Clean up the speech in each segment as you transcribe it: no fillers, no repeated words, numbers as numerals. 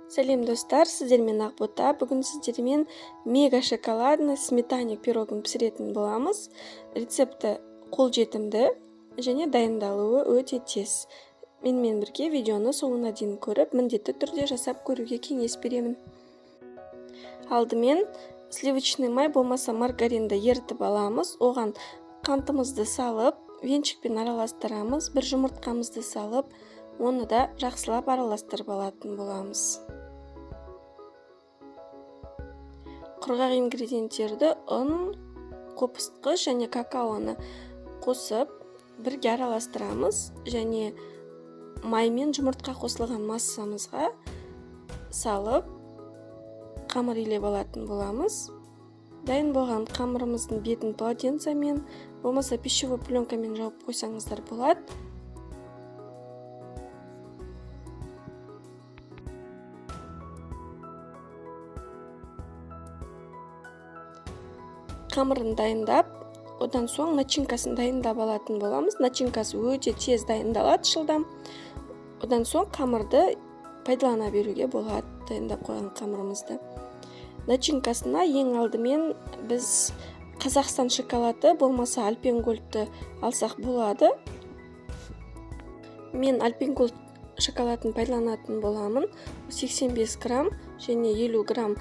Сәлем достар, сіздермен Ақбота. Бүгін сіздермен мега шоколадный сметанник пирогын пісіретін боламыз. Рецепті қолжетімді және дайындалуы өте тез. Менімен бірге видеоны соңына дейін көріп, міндетті түрде жасап көруге кеңес беремін. Алдымен сливочный май болмаса маргаринді ерітіп аламыз. Оған қантымызды салып, венчикпен араластырамыз. Бір жұмыртқамызды салып, оны да жақсылап араластырып алатын боламыз. Құрғақ ингредиенттерді ұн, қопыстқыш және какаоны қосып, бірге араластырамыз және май мен жұмыртқа қосылған массамызға салып, қамыр илеп алатын боламыз. Дайын болған қамырымыздың бетін полотенцамен, болмаса пищевой пленкамен жауып қойсаңыздар болады. Қамырын дайындап, одан соң начинкасын дайындап алатын боламыз. Начинкасы өте тез дайындалады, жылдам. Одан соң қамырды пайдалана беруге болады, дайындап қойған қамырымызды. Начинкасына ең алдымен біз Қазақстан шоколады, болмаса Альпен-Гольдті алсақ болады. Мен Альпен-Гольд шоколадын пайдаланатын боламын. 85 грамм және 50 грамм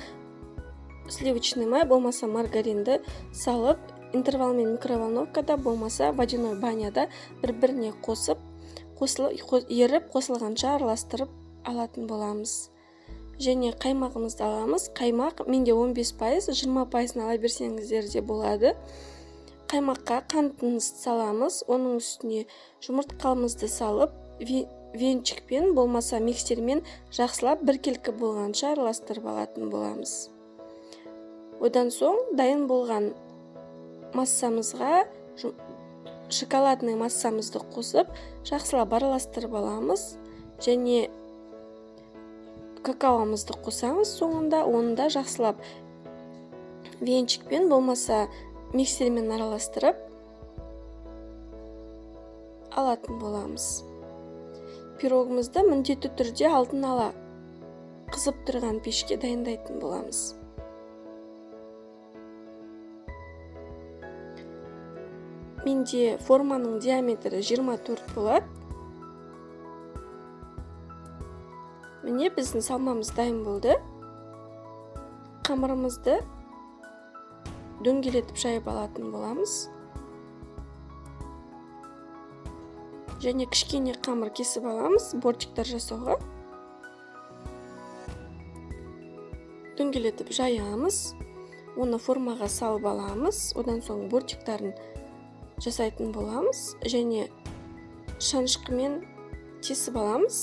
сливочный май, болмаса маргаринді салып, интервалмен микроволновкада, болмаса водяной баняда бір-біріне еріп қосылғанша араластырып алатын боламыз. Және қаймағымызды аламыз. Қаймақ менде 15%, 20%-ын ала берсеңіздер де болады. Қаймаққа қантымызды саламыз, оның үстіне жұмыртқамызды салып, венчикпен, болмаса миксермен жақсылап біркелкі болғанша араластырып алатын боламыз. Одан соң дайын болған массамызға шоколадный массамызды қосып, жақсылап араластырып аламыз және какаомызды қосамыз. Соңында оны да жақсылап венчикпен, болмаса миксермен араластырып алатын боламыз. Пирогымызды міндетті түрде алдын ала қызып тұрған пешке дайындайтын боламыз. Менде форманың диаметрі 24 болады. Міне біздің салмамыз дайын болды. Қамырымызды дөңгелетіп жайып алатын боламыз. Және кішкене қамыр кесіп аламыз, бортиктар жасауға. Дөңгелетіп жаямыз. Оны формаға салып аламыз. Одан соң бортиктарын жасайтын боламыз және шанышқымен тесіп аламыз.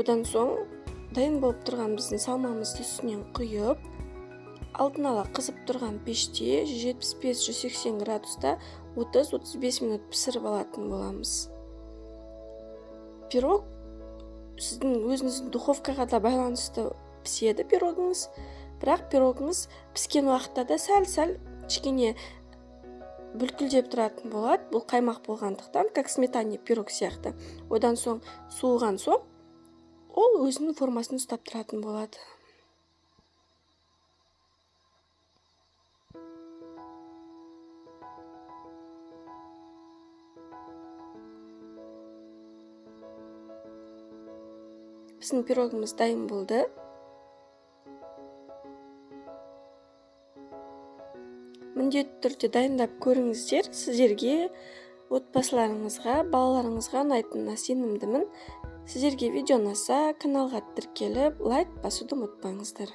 Одан соң дайын болып тұрған біздің салмамызды үстінен құйып, алдын ала қызып тұрған пеште 75-180 градуста 30-35 минут пісіріп алатын боламыз. Пирог сіздің өзіңіздің духовкаға да байланысты піседі пирогыңыз, бірақ пирогыңыз піскен уақытта да сәл-сәл кішкене бүлкілдеп тұратын болады. Бұл қаймақ болғандықтан, как сметанник пирог сияқты. Одан соң суыған соң ол өзінің формасын ұстап тұратын болады. Біздің пирогымыз дайын болды. Міндетті түрде дайындап көріңіздер. Сіздерге, отбасыларыңызға, балаларыңызға ұнайтынына сенімдімін. Сіздерге видео ұнаса, каналға тіркеліп, лайк басуды ұмытпаңыздар.